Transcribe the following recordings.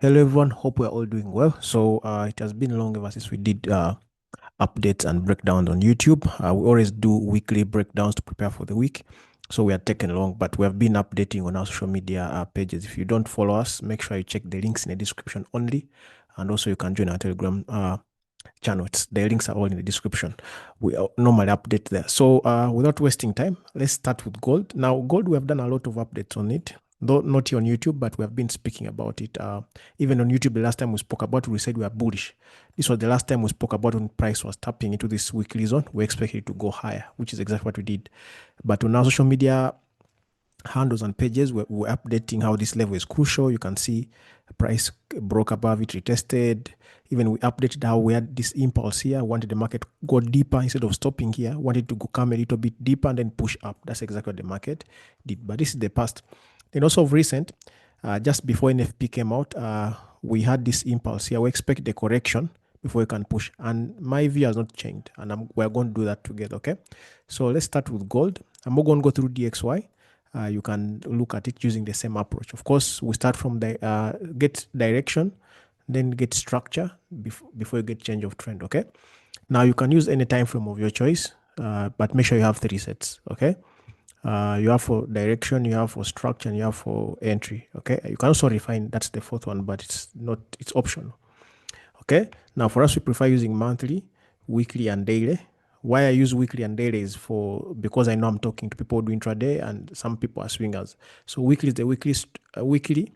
Hello everyone, hope we're all doing well. So it has been long ever since we did updates and breakdowns on YouTube. We always do weekly breakdowns to prepare for the week. So we are taking long, but we have been updating on our social media pages. If you don't follow us, make sure you check the links in the description only. And also you can join our Telegram channel. The links are all in the description. We normally update there. So without wasting time, let's start with gold. Now, gold, we have done a lot of updates on it. Though not here on YouTube, but we have been speaking about it. Even on YouTube, the last time we spoke about it, we said we are bullish. This was the last time we spoke about when price was tapping into this weekly zone. We expected it to go higher, which is exactly what we did. But on our social media handles and pages, we're updating how this level is crucial. You can see price broke above it, retested. Even we updated how we had this impulse here, wanted the market to go deeper instead of stopping here, wanted to go come a little bit deeper and then push up. That's exactly what the market did. But this is the past. Then also of recent, just before NFP came out, we had this impulse here. We expect the correction before we can push. And my view has not changed. And we're going to do that together, okay? So let's start with gold. I'm not going to go through DXY. You can look at it using the same approach. Of course, we start from the get direction, then get structure before you get change of trend, okay? Now, you can use any time frame of your choice, but make sure you have 3 sets, okay? You have for direction, you have for structure, and you have for entry, okay? You can also refine, that's the 4th one, but it's optional, okay? Now, for us, we prefer using monthly, weekly, and daily. Why I use weekly and daily is because I know I'm talking to people doing intraday and some people are swingers. So weekly is the weekly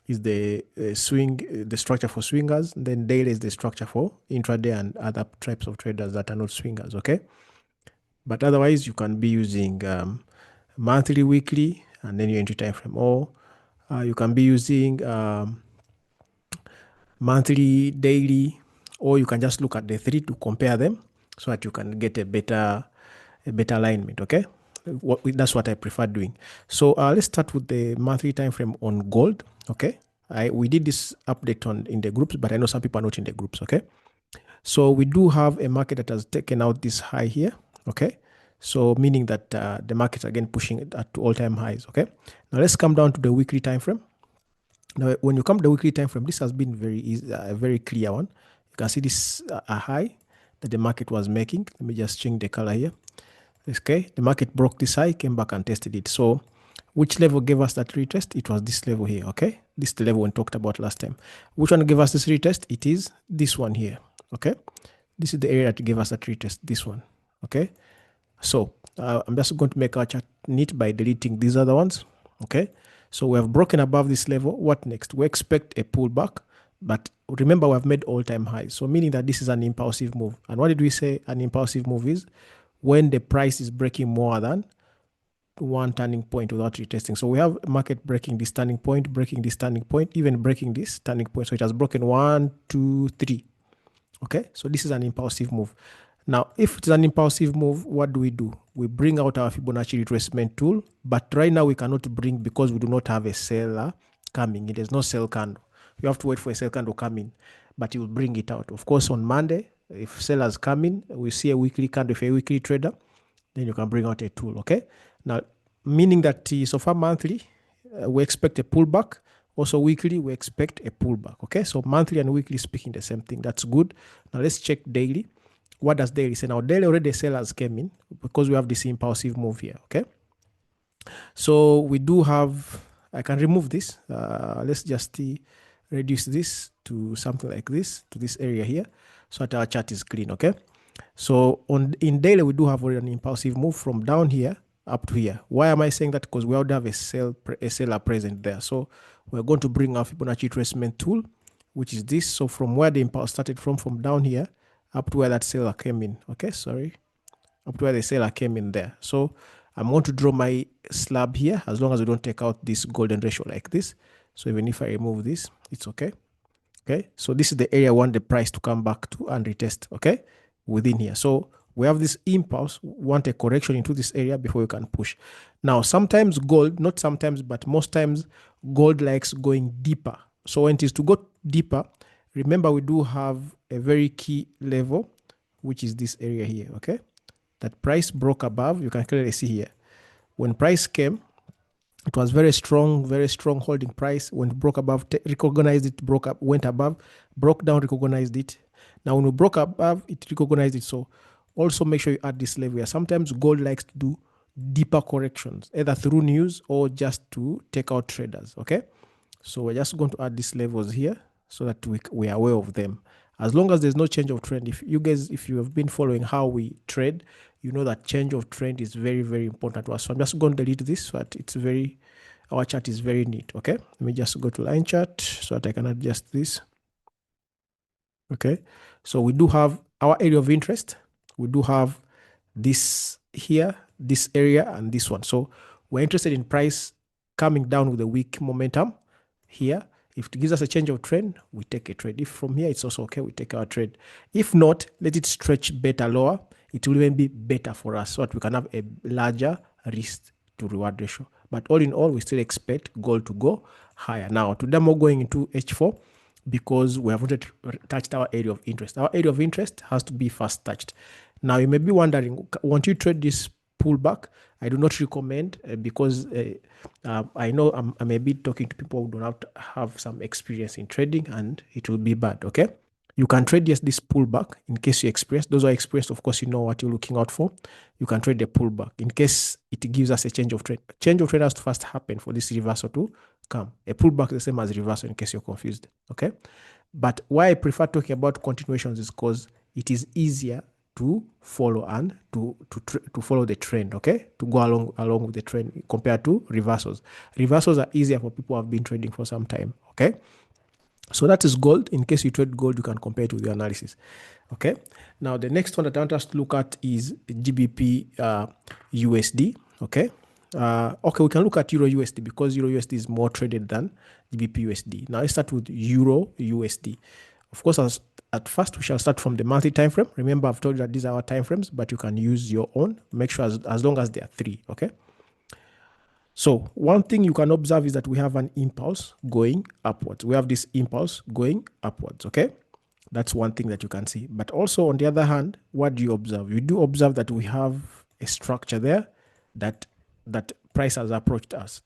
is the the structure for swingers. Then daily is the structure for intraday and other types of traders that are not swingers. Okay, but otherwise you can be using monthly, weekly, and then your entry time frame, or you can be using monthly, daily, or you can just look at the 3 to compare them so that you can get a better alignment. Okay, that's what I prefer doing. So let's start with the monthly time frame on gold. Okay, we did this update in the groups, but I know some people are not in the groups. Okay, so we do have a market that has taken out this high here. Okay, so meaning that the market's again pushing it at all-time highs. Okay, now let's come down to the weekly time frame. Now, when you come to the weekly time frame, this has been very easy, a very clear one. You can see this a high that the market was making. Let me just change the color here. Okay, the market broke this high, came back and tested it. So which level gave us that retest? It was this level here. Okay, this is the level we talked about last time. Which one gave us this retest? It is this one here. Okay, this is the area that gave us that retest, this one. Okay, so I'm just going to make our chart neat by deleting these other ones. Okay, so we have broken above this level. What next? We expect a pullback, but remember we have made all-time highs. So meaning that this is an impulsive move. And what did we say an impulsive move is? When the price is breaking more than one turning point without retesting. So we have market breaking this turning point, even breaking this turning point. So it has broken 1, 2, 3. Okay, so this is an impulsive move. Now, if it's an impulsive move, what do? We bring out our Fibonacci retracement tool, but right now we cannot bring because we do not have a seller coming in. There's no sell candle. You have to wait for a sell candle to come in, but you will bring it out. Of course, on Monday, if sellers come in, we see a weekly candle. If you're a weekly trader, then you can bring out a tool. Okay, now meaning that so far monthly, we expect a pullback. Also weekly, we expect a pullback. Okay, so monthly and weekly speaking the same thing. That's good. Now let's check daily. What does daily say? Now daily already the sellers came in because we have this impulsive move here. Okay, so we do have, I can remove this. Let's just reduce this to something like this, to this area here, so that our chart is clean. Okay, so in daily we do have an impulsive move from down here up to here. Why am I saying that? Because we already have a seller present there. So we're going to bring our Fibonacci retracement tool, which is this. So from where the impulse started from down here up to where that seller came in. Okay, sorry, up to where the seller came in there. So I'm going to draw my slab here, as long as we don't take out this golden ratio like this. So even if I remove this, it's okay. Okay, so this is the area I want the price to come back to and retest. Okay, within here. So we have this impulse, want a correction into this area before we can push. Now, sometimes gold, not sometimes, but most times gold likes going deeper. So when it is to go deeper, remember we do have a very key level, which is this area here. Okay, that price broke above. You can clearly see here when price came, It was very strong holding price. When it broke above, recognized it, broke up, went above, broke down, recognized it. Now, when we broke above, it recognized it. So also make sure you add this level here. Sometimes gold likes to do deeper corrections, either through news or just to take out traders. Okay. So we're just going to add these levels here so that we are aware of them. As long as there's no change of trend, if you have been following how we trade, you know that change of trend is very important to us. So I'm just going to delete this so that our chart is very neat. Okay, let me just go to line chart so that I can adjust this. Okay, so we do have our area of interest. We do have this here, this area, and this one. So we're interested in price coming down with a weak momentum here. If it gives us a change of trend, we take a trade. If from here it's also okay, we take our trade. If not, let it stretch better lower. It will even be better for us so that we can have a larger risk to reward ratio. But all in all, we still expect gold to go higher. Now, today I'm going into H4 because we have not touched our area of interest. Our area of interest has to be first touched. Now, you may be wondering, won't you trade this pullback? I do not recommend because I know I may be talking to people who don't have some experience in trading and it will be bad, okay? You can trade this pullback in case you experience. Those who are experienced, of course, you know what you're looking out for. You can trade the pullback in case it gives us a change of trend. Change of trend has to first happen for this reversal to come. A pullback is the same as reversal in case you're confused, okay? But why I prefer talking about continuations is because it is easier to follow and to follow the trend, okay? To go along with the trend compared to reversals. Reversals are easier for people who have been trading for some time, okay? So that is gold. In case you trade gold, you can compare it with your analysis. Okay. Now the next one that I want us to look at is GBP USD. Okay. Okay, we can look at Euro USD because Euro USD is more traded than GBP USD. Now let's start with Euro USD. Of course, at first we shall start from the monthly time frame. Remember, I've told you that these are our time frames, but you can use your own. Make sure as long as there are 3. Okay. So one thing you can observe is that we have an impulse going upwards. We have this impulse going upwards, okay? That's one thing that you can see. But also on the other hand, what do you observe? You do observe that we have a structure there that price has approached us.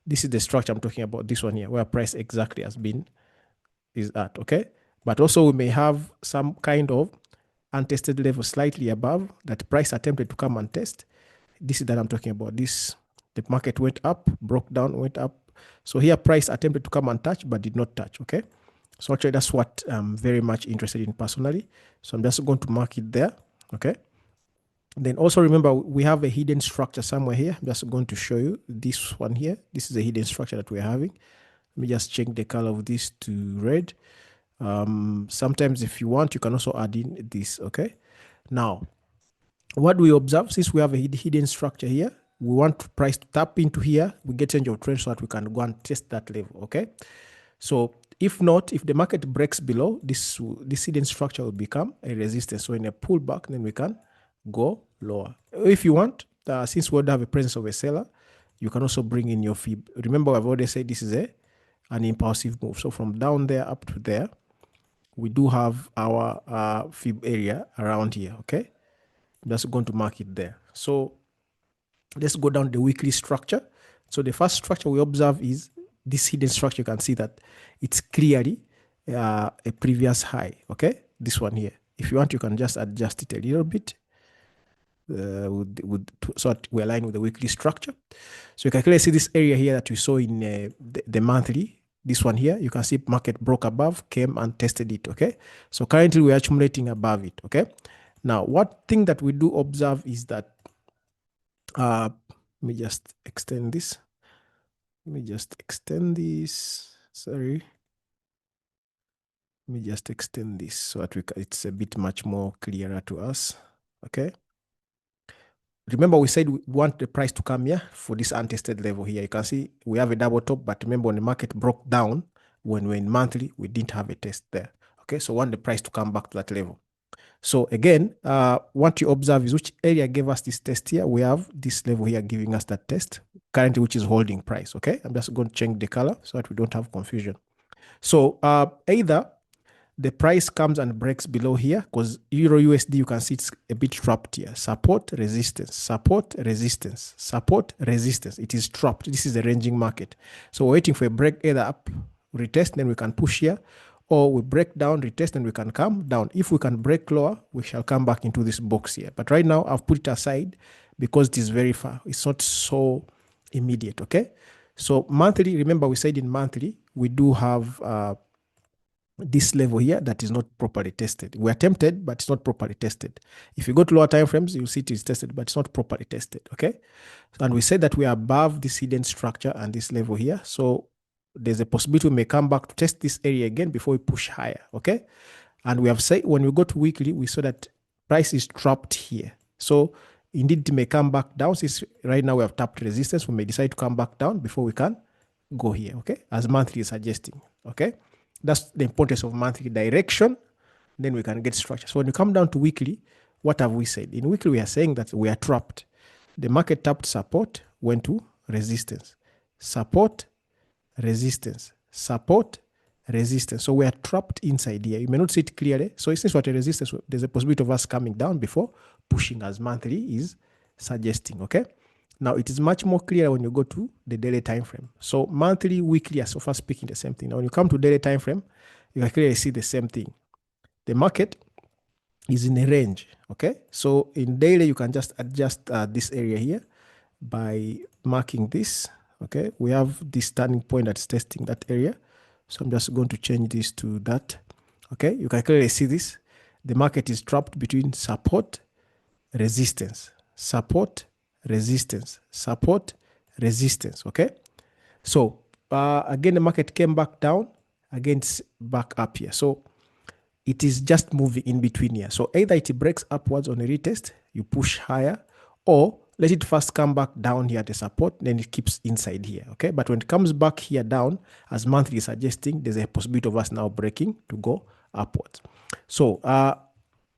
This is the structure I'm talking about, this one here, where price exactly is at, okay? But also we may have some kind of untested level slightly above that price attempted to come and test. This is that I'm talking about. The market went up, broke down, went up. So here price attempted to come and touch, but did not touch, okay? So actually that's what I'm very much interested in personally. So I'm just going to mark it there, okay? Then also remember, we have a hidden structure somewhere here. I'm just going to show you this one here. This is a hidden structure that we're having. Let me just change the color of this to red. Sometimes if you want, you can also add in this, okay? Now, what do we observe? Since we have a hidden structure here, we want price to tap into here. We get change of trend so that we can go and test that level, okay? So if not, if the market breaks below, this hidden structure will become a resistance. So in a pullback, then we can go lower. If you want, since we don't have a presence of a seller, you can also bring in your fib. Remember, I've already said this is an impulsive move. So from down there up to there, we do have our fib area around here, okay? I'm just going to mark it there. So let's go down the weekly structure. So the first structure we observe is this hidden structure. You can see that it's clearly a previous high, okay? This one here. If you want, you can just adjust it a little bit so that we align with the weekly structure. So you can clearly see this area here that we saw in the monthly. This one here, you can see market broke above, came and tested it, okay? So currently we're accumulating above it, okay? Now, what thing that we do observe is that let me just extend this. Sorry. Let me just extend this so that it's a bit much more clearer to us. Okay. Remember, we said we want the price to come here for this untested level here. You can see we have a double top, but remember when the market broke down, when we're in monthly, we didn't have a test there. Okay. So we want the price to come back to that level. So again, what you observe is which area gave us this test here. We have this level here giving us that test currently, which is holding price. Okay. I'm just going to change the color so that we don't have confusion. So either the price comes and breaks below here, because Euro USD, you can see it's a bit trapped here. Support, resistance, support, resistance, support, resistance. It is trapped. This is a ranging market. So we're waiting for a break either up, retest, then we can push here, or we break down, retest, and we can come down. If we can break lower, we shall come back into this box here. But right now, I've put it aside because it is very far. It's not so immediate, okay? So monthly, remember we said in monthly, we do have this level here that is not properly tested. We are tempted, but it's not properly tested. If you go to lower time frames, you'll see it is tested, but it's not properly tested, okay? And we said that we are above this hidden structure and this level here. So there's a possibility we may come back to test this area again before we push higher, okay? And we have said when we go to weekly, we saw that price is trapped here. So indeed, it may come back down. Since right now we have tapped resistance, we may decide to come back down before we can go here, okay? As monthly is suggesting, okay? That's the importance of monthly direction. Then we can get structure. So when you come down to weekly, what have we said? In weekly, we are saying that we are trapped. The market tapped support, went to resistance. Support, resistance, support, resistance. So we are trapped inside here. You may not see it clearly. So since we're at a resistance, there's a possibility of us coming down before pushing, as monthly is suggesting, okay? Now, it is much more clear when you go to the daily time frame. So monthly, weekly are so far speaking the same thing. Now, when you come to daily time frame, you can clearly see the same thing. The market is in a range, okay? So in daily, you can just adjust this area here by marking this, okay? We have this turning point that's testing that area. So I'm just going to change this to that, okay? You can clearly see this. The market is trapped between support, resistance, support, resistance, support, resistance, okay? So again, the market came back down, again it's back up here. So it is just moving in between here. So either it breaks upwards on a retest, you push higher, or let it first come back down here at the support, then it keeps inside here, okay? But when it comes back here down, as monthly is suggesting, there's a possibility of us now breaking to go upwards. So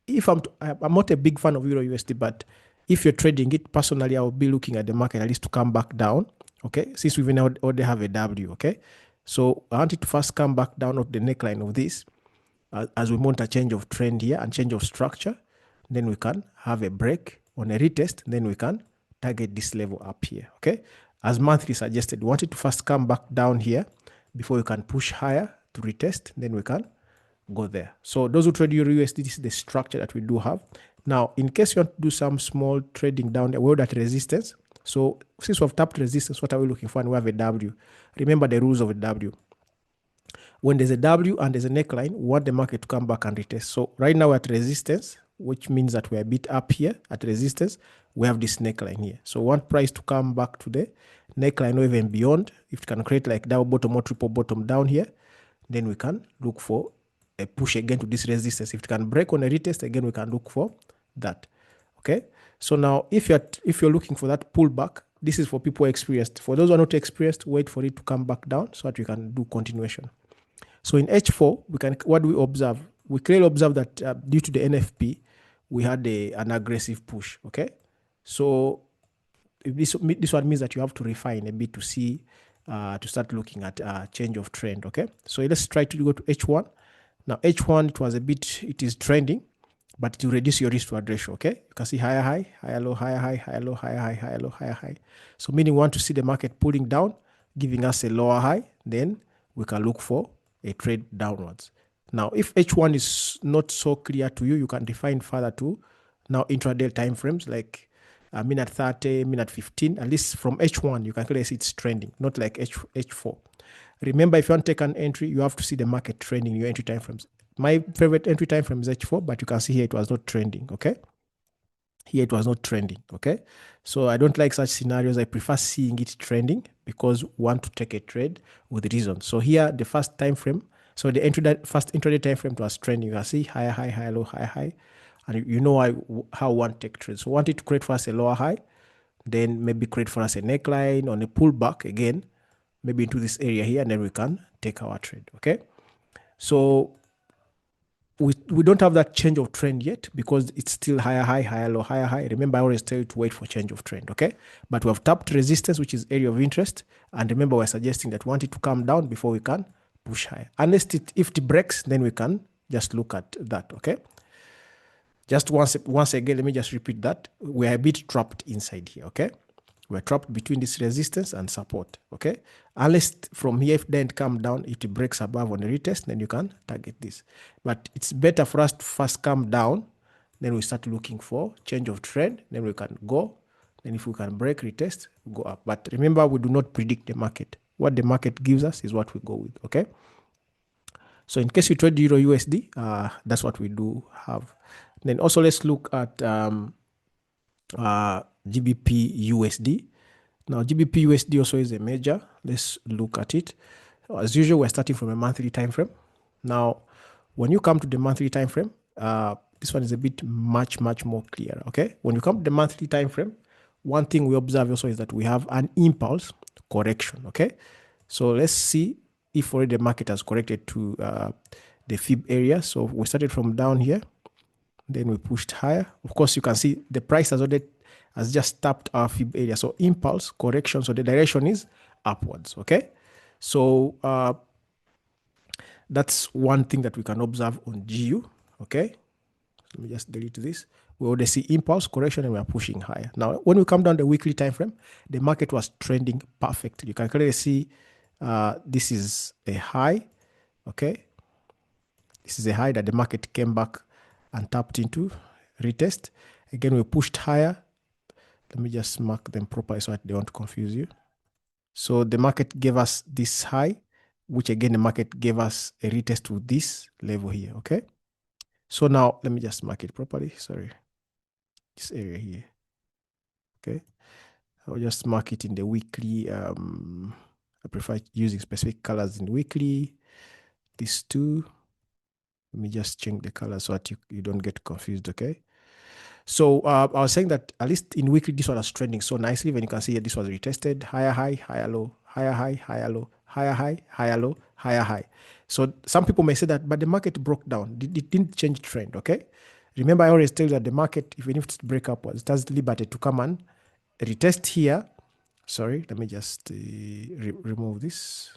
if I'm not a big fan of Euro USD, but if you're trading it, personally, I will be looking at the market at least to come back down, okay? Since we already have a W, okay? So I want it to first come back down of the neckline of this as we want a change of trend here and change of structure. Then we can have a break on a retest. Then we can target this level up here, okay? As monthly suggested, we want it to first come back down here before we can push higher to retest. Then we can go there. So those who trade Euro USD, this is the structure that we do have. Now, in case you want to do some small trading down there, we're at resistance. So since we've tapped resistance, what are we looking for? And we have a W. Remember the rules of a W. When there's a W and there's a neckline, we want the market to come back and retest. So right now we're at resistance, which means that we're a bit up here at resistance. We have this neckline here. So we want price to come back to the neckline or even beyond. If it can create like double bottom or triple bottom down here, then we can look for a push again to this resistance. If it can break on a retest, again, we can look for that, okay? So now, if you're looking for that pullback, this is for people experienced. For those who are not experienced, wait for it to come back down so that we can do continuation. So in H4, what do we observe? We clearly observe that due to the NFP, we had an aggressive push, okay? So this one means that you have to refine a bit to see, to start looking at change of trend, okay? So let's try to go to H1. Now, H1, it is trending, but it will reduce your risk reward ratio, okay? You can see higher high, higher low, higher high, higher low, higher high, higher low, higher high. So meaning we want to see the market pulling down, giving us a lower high, then we can look for a trade downwards. Now, if H1 is not so clear to you, you can define further to now intraday time frames like minute 30, minute 15. At least from H1, you can clearly see it's trending, not like H4. Remember, if you want to take an entry, you have to see the market trending in your entry time frames. My favorite entry time frame is H4, but you can see here it was not trending, okay? Here it was not trending, okay? So I don't like such scenarios. I prefer seeing it trending because we want to take a trade with reason. So here, the first time frame, so the first intraday time frame was trending. You can see higher high, higher low, higher high. And you know how one take trades. So we want it to create for us a lower high, then maybe create for us a neckline on a pullback again, maybe into this area here, and then we can take our trade, okay? So we don't have that change of trend yet because it's still higher high, higher low, higher high. Remember, I always tell you to wait for change of trend, okay? But we have tapped resistance, which is area of interest. And remember, we're suggesting that we want it to come down before we can push higher. Unless if it breaks, then we can Just look at that, okay? Just once again, let me just repeat that. We are a bit trapped inside here, okay? We're trapped between this resistance and support, okay? Unless from here, if it doesn't come down, it breaks above on the retest, then you can target this. But it's better for us to first come down, then we start looking for change of trend, then we can go. Then if we can break retest, go up. But remember, we do not predict the market. What the market gives us is what we go with, okay? So in case you trade Euro USD, that's what we do have. Then also let's look at GBP USD. Now GBP USD also is a major. Let's look at it. As usual, we're starting from a monthly time frame. Now, when you come to the monthly time frame, this one is a bit much more clear. Okay, when you come to the monthly time frame, one thing we observe also is that we have an impulse correction. Okay, so let's see if already the market has corrected to the fib area. So we started from down here, then we pushed higher. Of course, you can see the price has just tapped our fib area. So impulse correction. So the direction is upwards. Okay, so that's one thing that we can observe on GU. Okay, let me just delete this. We already see impulse correction and we are pushing higher. Now, when we come down the weekly time frame, the market was trending perfectly. You can clearly see this is a high. Okay, this is a high that the market came back and tapped into, retest. Again, we pushed higher. Let me just mark them properly so that they won't confuse you. So the market gave us this high, which again, the market gave us a retest to this level here, okay? So now, let me just mark it properly, sorry. This area here, okay? I'll just mark it in the weekly. I prefer using specific colors in the weekly. These two. Let me just change the color so that you don't get confused, okay? So I was saying that at least in weekly, this one was trending so nicely. When you can see here, this was retested, higher high, higher low, higher high, higher low, higher high, higher low, higher high. So some people may say that, but the market broke down. It didn't change trend, okay? Remember, I always tell you that the market, even if it's break upwards, it has liberty to come and retest here. Sorry, let me just remove this.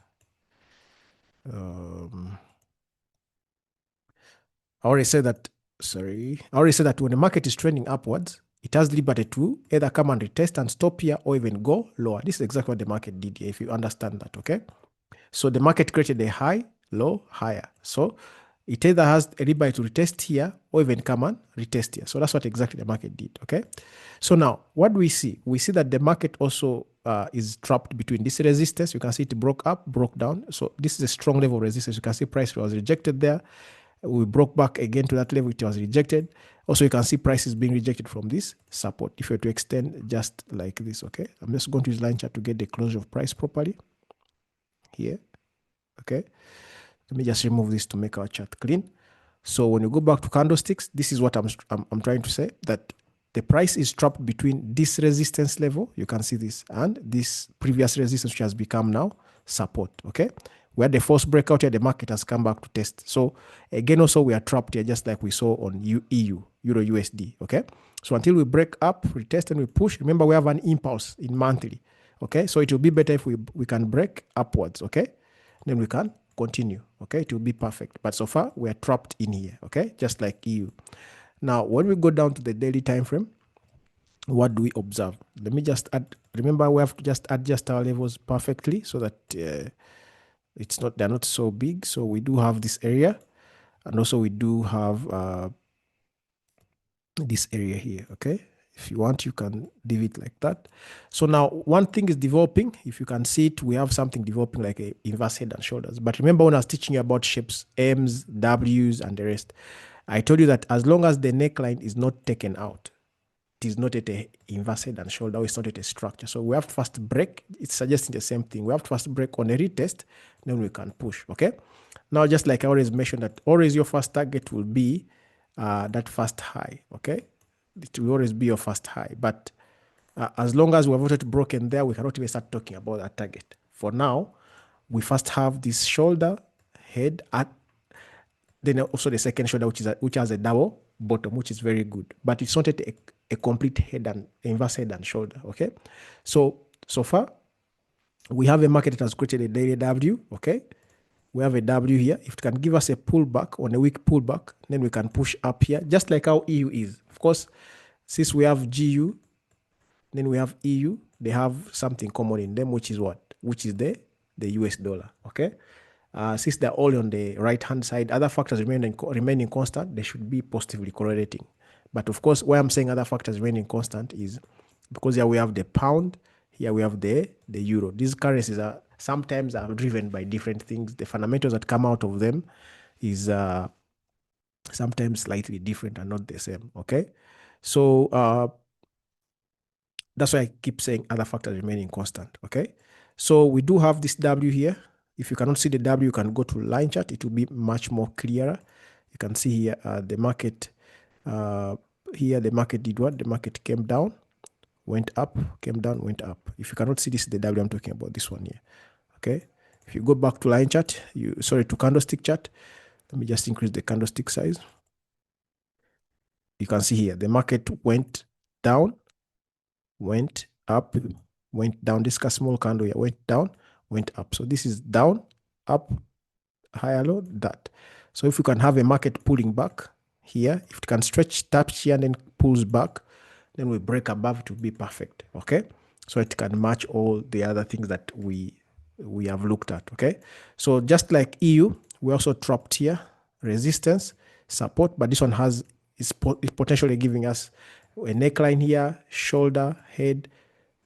I already said that when the market is trending upwards, it has liberty to either come and retest and stop here or even go lower. This is exactly what the market did here, if you understand that, okay? So the market created a high, low, higher. So it either has a liberty to retest here or even come and retest here. So that's what exactly the market did, okay? So now, what do we see? We see that the market also is trapped between this resistance. You can see it broke up, broke down. So this is a strong level of resistance. You can see price was rejected there. We broke back again to that level, it was rejected. Also, you can see prices being rejected from this support. If you were to extend just like this, okay? I'm just going to use line chart to get the closure of price properly. Here, okay? Let me just remove this to make our chart clean. So when you go back to candlesticks, this is what I'm trying to say, that the price is trapped between this resistance level, you can see this, and this previous resistance, which has become now support, okay? We had the first breakout here, the market has come back to test. So again, also we are trapped here, just like we saw on EU, Euro USD, okay? So until we break up, retest and we push, remember we have an impulse in monthly, okay? So it will be better if we can break upwards, okay? Then we can continue, okay? It will be perfect. But so far, we are trapped in here, okay? Just like EU. Now, when we go down to the daily time frame, what do we observe? Let me just add, remember we have to just adjust our levels perfectly so that they're not so big. So we do have this area, and also we do have this area here, okay? If you want, you can leave it like that. So now one thing is developing. If you can see it, we have something developing like a inverse head and shoulders. But remember when I was teaching you about shapes, M's, W's, and the rest, I told you that as long as the neckline is not taken out, it is not at a inverse head and shoulder, or it's not at a structure. So we have to first break. It's suggesting the same thing. We have to first break on a retest, then we can push, okay? Now, just like I always mentioned, that always your first target will be that first high, okay? It will always be your first high. But as long as we have already broken there, we cannot even start talking about that target. For now, we first have this shoulder, head, then also the second shoulder, which has a double bottom, which is very good. But it's not a complete head and inverse head and shoulder, okay? So far, we have a market that has created a daily W, okay? we have a W here. If it can give us a pullback, on a weak pullback, then we can push up here, just like how EU is. Of course, since we have GU, then we have EU, they have something common in them, which is what? Which is the US dollar, okay? Since they're all on the right-hand side, other factors remaining constant, they should be positively correlating. But of course, why I'm saying other factors remaining constant is because here we have the pound, here we have the euro. These currencies are sometimes driven by different things. The fundamentals that come out of them is sometimes slightly different and not the same, okay? So that's why I keep saying other factors remaining constant, okay? So we do have this W here. If you cannot see the W, you can go to line chart. It will be much more clearer. You can see here the market, here the market did what? The market came down, went up, came down, went up. If you cannot see this, the W I'm talking about, this one here, okay? If you go back to line chart, to candlestick chart, let me just increase the candlestick size. You can see here, the market went down, went up, went down. This small candle here went down, went up. So this is down, up, higher low, that. So if you can have a market pulling back here, if it can stretch, touch here, and then pulls back, then we break above to be perfect, okay? So it can match all the other things that we have looked at, okay? So just like EU, we also trapped here, resistance, support, but this one is potentially giving us a neckline here, shoulder, head,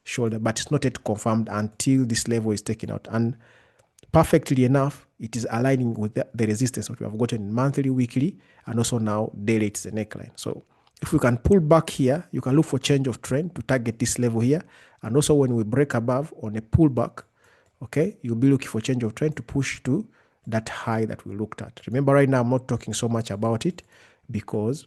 shoulder, but it's not yet confirmed until this level is taken out. And perfectly enough, it is aligning with the resistance that we have gotten monthly, weekly, and also now daily. It's the neckline. So if we can pull back here, you can look for change of trend to target this level here. And also when we break above on a pullback, okay, you'll be looking for change of trend to push to that high that we looked at. Remember, right now I'm not talking so much about it because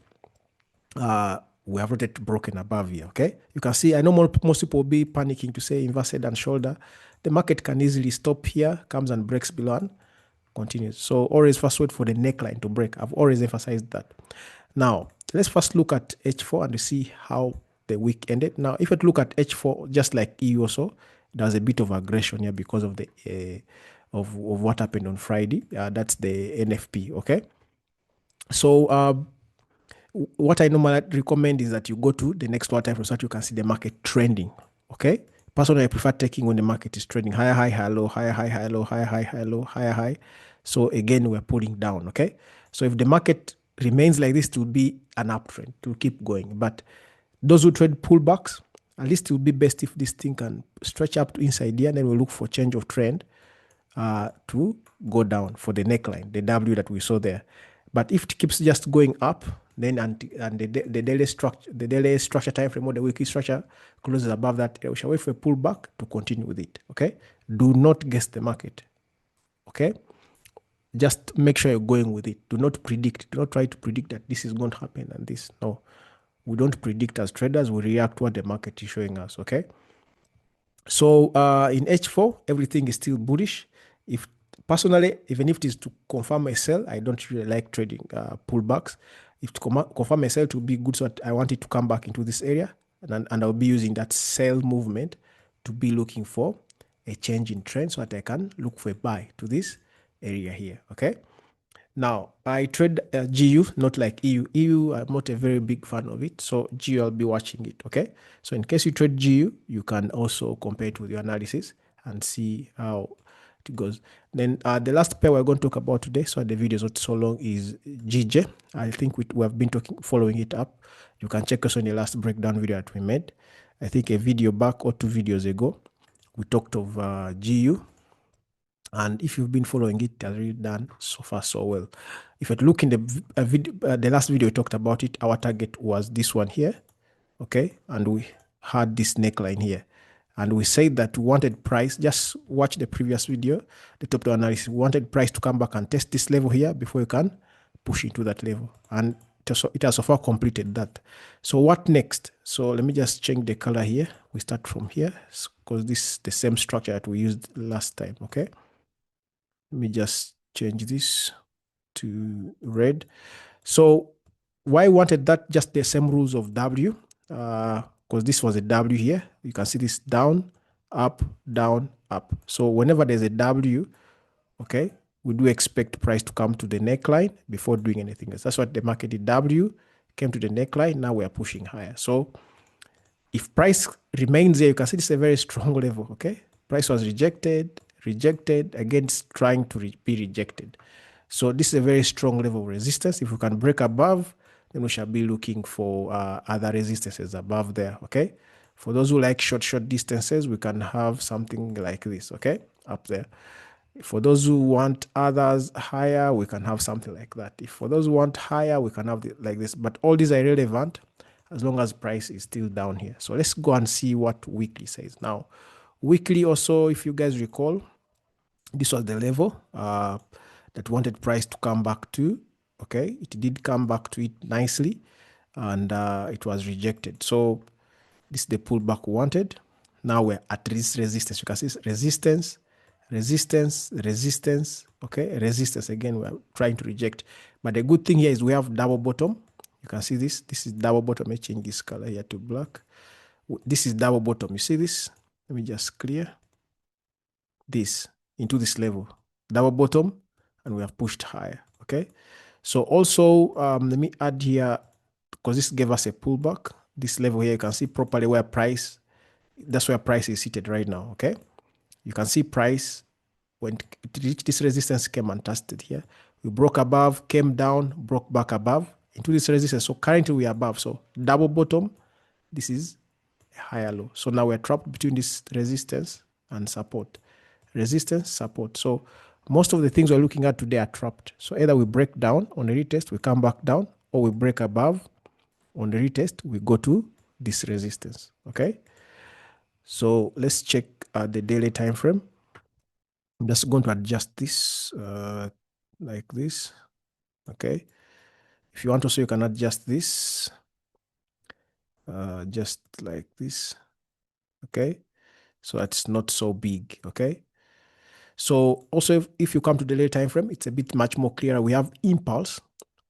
we have not yet broken above here, okay? You can see, I know most people will be panicking to say inverse head and shoulder. The market can easily stop here, comes and breaks below and continues. So always first wait for the neckline to break. I've always emphasized that. Now, let's first look at H4 and see how the week ended. Now, if you look at H4, just like EU also, there's a bit of aggression here because of the of what happened on Friday. That's the NFP, okay? So what I normally recommend is that you go to the next 1 time so that you can see the market trending, okay? Personally, I prefer taking when the market is trending higher, high, higher, low, higher, high, higher, low, higher, high, higher, low, higher, high. So again, we're pulling down, okay? So if the market remains like this, it will be an uptrend to keep going. But those who trade pullbacks, at least it will be best if this thing can stretch up to inside here, and then we'll look for change of trend to go down for the neckline, the W that we saw there. But if it keeps just going up, then the daily structure time frame or the weekly structure closes above that, we shall wait for a pullback to continue with it, okay? Do not guess the market, okay? Just make sure you're going with it. Do not predict. Do not try to predict that this is going to happen and this. No, we don't predict as traders. We react to what the market is showing us, okay? So in H4, everything is still bullish. If personally, even if it is to confirm a sell, I don't really like trading pullbacks. If to confirm a sell to be good, so I want it to come back into this area, and I'll be using that sell movement to be looking for a change in trend so that I can look for a buy to this area here, okay? Now, I trade GU, not like EU. EU, I'm not a very big fan of it, so GU, I'll be watching it, okay? So in case you trade GU, you can also compare it with your analysis and see how it goes. Then the last pair we're going to talk about today, so the video is not so long, is GJ. I think we have been following it up. You can check us on the last breakdown video that we made. I think a video back or 2 videos ago, we talked of GU. And if you've been following it, it has really done so far so well. If you look in the last video we talked about it, our target was this one here, okay? And we had this neckline here. And we said that we wanted price, just watch the previous video, the top down analysis, we wanted price to come back and test this level here before you can push into that level. And it has so far completed that. So what next? So let me just change the color here. We start from here because this is the same structure that we used last time, okay? Let me just change this to red. So why I wanted that? Just the same rules of W, because this was a W here. You can see this down, up, down, up. So whenever there's a W, okay, we do expect price to come to the neckline before doing anything else. That's what the market did. W came to the neckline. Now we are pushing higher. So if price remains here, you can see this is a very strong level. Okay, price was rejected, again trying to be rejected. So this is a very strong level of resistance. If we can break above, then we shall be looking for other resistances above there. Okay, for those who like short distances, we can have something like this. Okay, up there. For those who want others higher, we can have something like that. If for those who want higher, we can have like this. But all these are irrelevant as long as price is still down here. So let's go and see what weekly says. Now, weekly also, if you guys recall, this was the level that wanted price to come back to. Okay, it did come back to it nicely, and it was rejected. So this is the pullback we wanted. Now we're at this resistance. You can see resistance, resistance, resistance. Okay, resistance again. We're trying to reject, but the good thing here is we have double bottom. You can see this. This is double bottom. Let me change this color here to black. This is double bottom. You see this? Let me just clear this into this level. Double bottom, and we have pushed higher. Okay. So also, let me add here, because this gave us a pullback. This level here, you can see properly where price, that's where price is seated right now. Okay. You can see price, when it reached this resistance, came and tested here. We broke above, came down, broke back above into this resistance. So currently we are above. So double bottom, this is a higher low. So now we're trapped between this resistance and support. Resistance, support. So most of the things we're looking at today are trapped. So either we break down on the retest, we come back down, or we break above on the retest, we go to this resistance. Okay. So let's check the daily time frame. I'm just going to adjust this like this. Okay. If you want to, so you can adjust this just like this. Okay. So that's not so big. Okay. So also, if you come to the daily time frame, it's a bit much more clearer. We have impulse,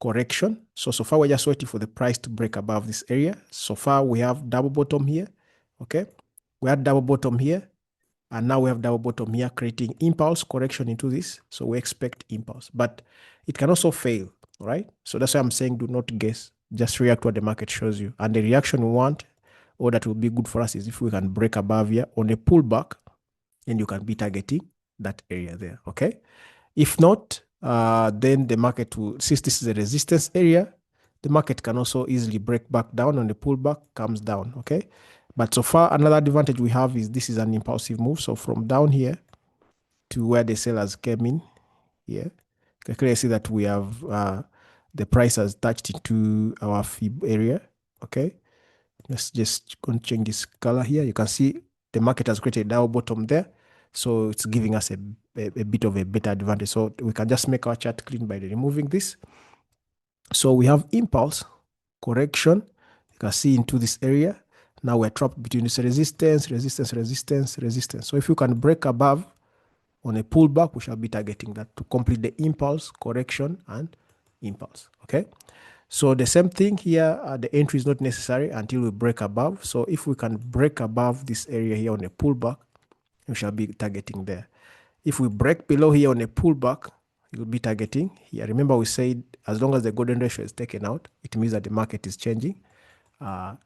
correction. So far we're just waiting for the price to break above this area. So far we have double bottom here. Okay. We had double bottom here. And now we have double bottom here, creating impulse correction into this. So we expect impulse, but it can also fail, right? So that's why I'm saying do not guess, just react what the market shows you. And the reaction we want, or that will be good for us, is if we can break above here on a pullback, and you can be targeting that area there, okay? If not, then the market will, since this is a resistance area, the market can also easily break back down on the pullback, comes down, okay? But so far, another advantage we have is this is an impulsive move. So from down here to where the sellers came in here, you can clearly see that we have the price has touched into our fib area. Okay, let's just go and change this color here. You can see the market has created a double bottom there. So it's giving us a bit of a better advantage. So we can just make our chart clean by removing this. So we have impulse, correction. You can see into this area. Now we're trapped between this resistance, resistance, resistance, resistance. So if you can break above on a pullback, we shall be targeting that to complete the impulse, correction, and impulse. Okay. So the same thing here, the entry is not necessary until we break above. So if we can break above this area here on a pullback, we shall be targeting there. If we break below here on a pullback, you'll be targeting here. Remember we said as long as the golden ratio is taken out, it means that the market is changing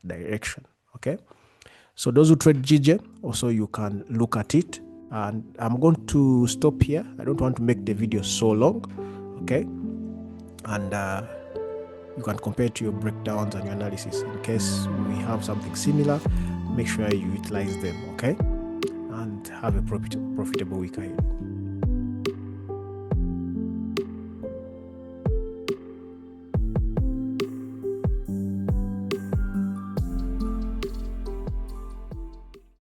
direction. Okay, so those who trade GJ, also you can look at it, and I'm going to stop here. I don't want to make the video so long. Okay, and you can compare it to your breakdowns and your analysis. In case we have something similar, make sure you utilize them. Okay, and have a profitable week ahead.